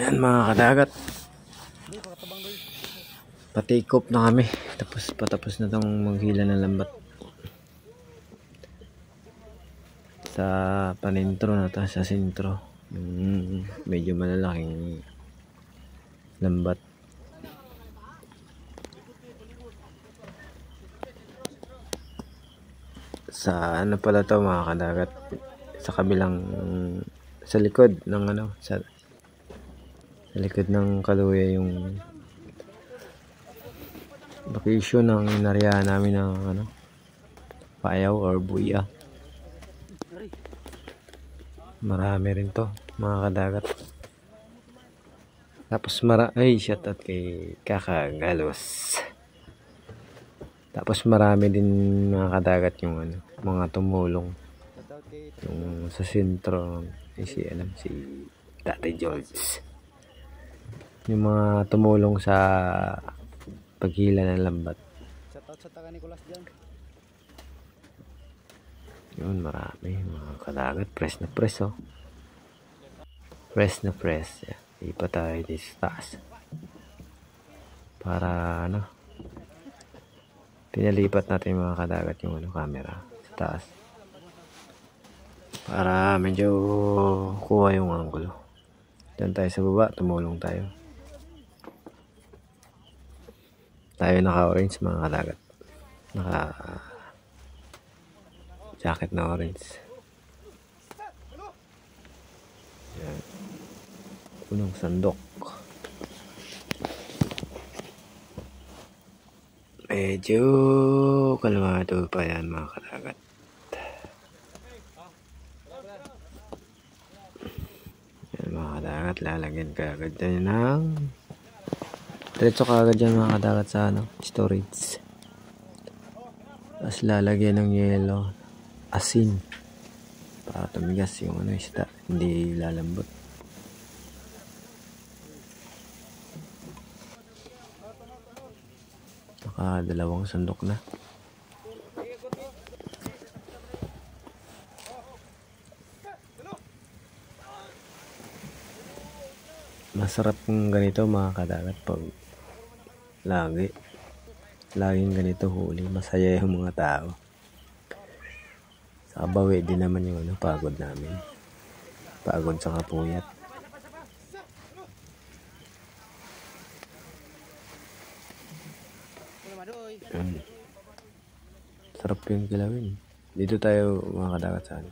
Yan mga kadagat, patikop na kami, patapos na tong maghila ng lambat sa panintro na to, sa sintro. Medyo malalaking lambat. Sa ano pala to mga kadagat, sa kabilang, sa likod ng ano, sa likod ng Kaluya yung location ng inaryahan namin ng ano, payaw or buya. Marami rin to mga kadagat. Tapos ay shoutout kay Kakagalos. Tapos marami din mga kadagat yung ano, mga tumulong yung sa sentro, si Tatay George, yung mga tumulong sa paghila ng lambat. Shoutout sa taga Nicolas dyan. Yun, marami mga kadagat. Press na press, oh. Press na press. Ipa tayo dito sa taas para ano, pinalipat natin mga kadagat yung ano, camera sa taas para medyo kuha yung angulo. Diyan tayo sa baba, tumulong tayo. Tayo naka-orange mga kadagat, naka jacket na orange. Yan. Unang sandok. Medyo kalmado pa yan mga kadagat. Yan mga kadagat, lalagyan ka agad dyan ng diretso ka agad dyan mga kadagat sa ano, storage. Tapos lalagyan ng yelo, asin para tumigas yung ano, isda, hindi lalambot. Dalawang sandok na. Masarap ng ganito mga kadagat pag laging ganito huli. Masaya yung mga tao. Sa bawi din naman yung ano, pagod namin. Pagod sa kapuyat. Sarap yung kilawin. Dito tayo mga kadagat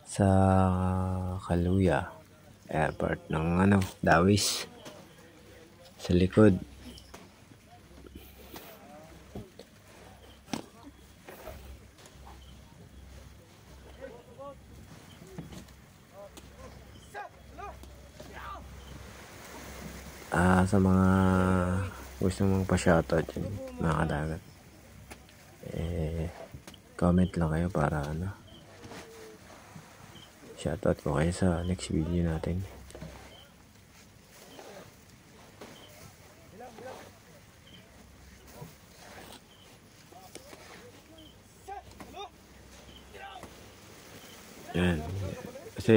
sa Kaluya airport ng ano, Dawis, sa likod. Sa mga gusto mong pa-shoutout yun, mga kadagat, comment lang kayo para ano, shoutout ko kayo sa next video natin. Yan, kasi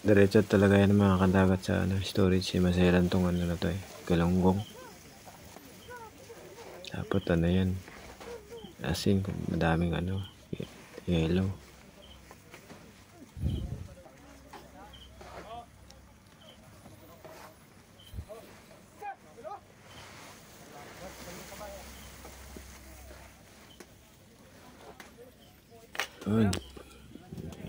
diretso talaga yan mga kadagat sa ano, storage. Maselan tong ano na to, galunggong. Dapat ano yan, asin, madaming ano, yellow.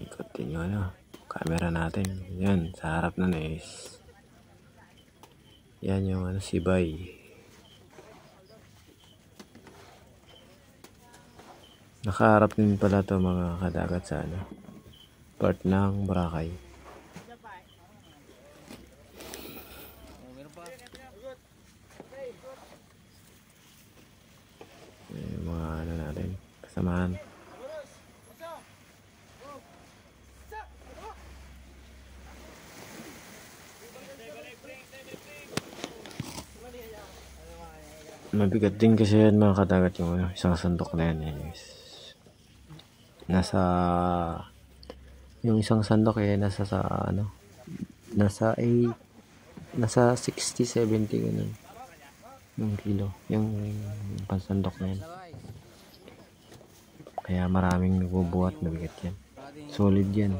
Ikotin yung ano, camera natin. Yan, sa harap na is yan yung ano, Sibay. Nakaharap din pala to mga kadagat sa ano, part ng Boracay. Yung mga ano natin, kasamahan. Mabigat din kasi yan mga kadagat yung ano, isang sandok na yan yung isang sandok nasa sa ano, nasa 60-70 ganun yung kilo, yung pansandok na yan. Kaya maraming nagbubuhat, mabigat yan. Solid yan.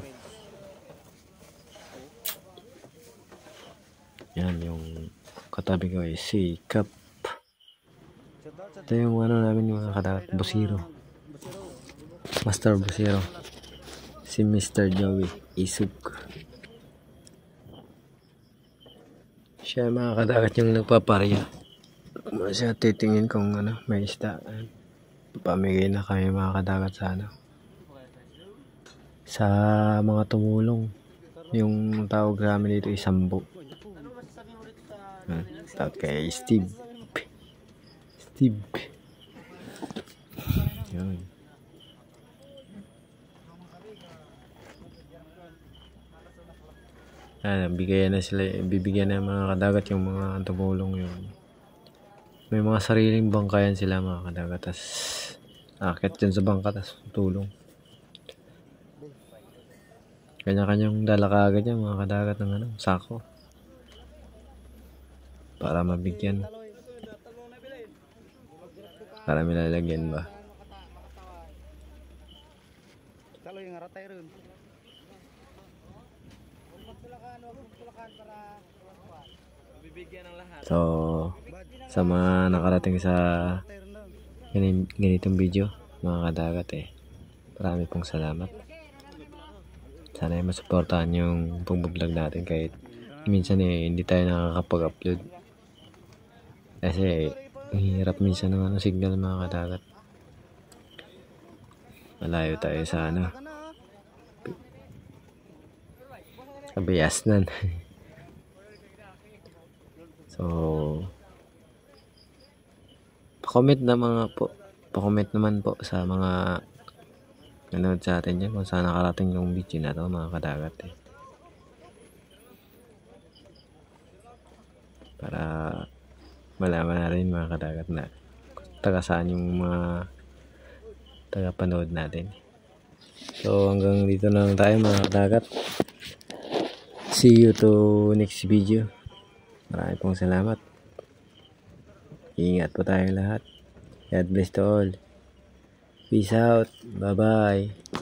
Yan yung katabi ko ay si Cap. Ito yung ano namin, yung mga kadagat, Busiro. Master Busiro. Si Mr. Joey Isug. Siya mga kadagat yung nagpaparya. Siya titingin kung ano, may isda. Pamigay na kami mga kadagat sa ano, sa mga tumulong. Yung tawag namin dito Isambo. Tawag kay Steve. Yun. Bibigyan ng mga kadagat yung mga tumulong yun. May mga sariling bangkayan sila mga kadagat, tas akit dyan sa bangka, tas tulong. Kanya-kanyang dala kaagad yan mga kadagat ng ano, sako. Para mabigyan. Para milalagyan ba. So, sa mga nakarating sa ganitong video, mga kadagat marami pong salamat. Sana ay masuportahan yung pag-vlog natin kahit minsan hindi tayo nakakapag-upload. Kasi hirap minsan ng signal mga kadagat. Malayo tayo sa ano, sa Biasnan. So, pa-comment naman po sa mga nanood sa atin dyan kung saan nakarating yung video na to mga kadagat para malaman na rin mga kadagat na taga saan yung mga taga-panood natin. So hanggang dito na lang tayo mga kadagat. See you to next video. Maraming pong salamat. Ingat po tayo lahat. God bless to all. Peace out. Bye-bye.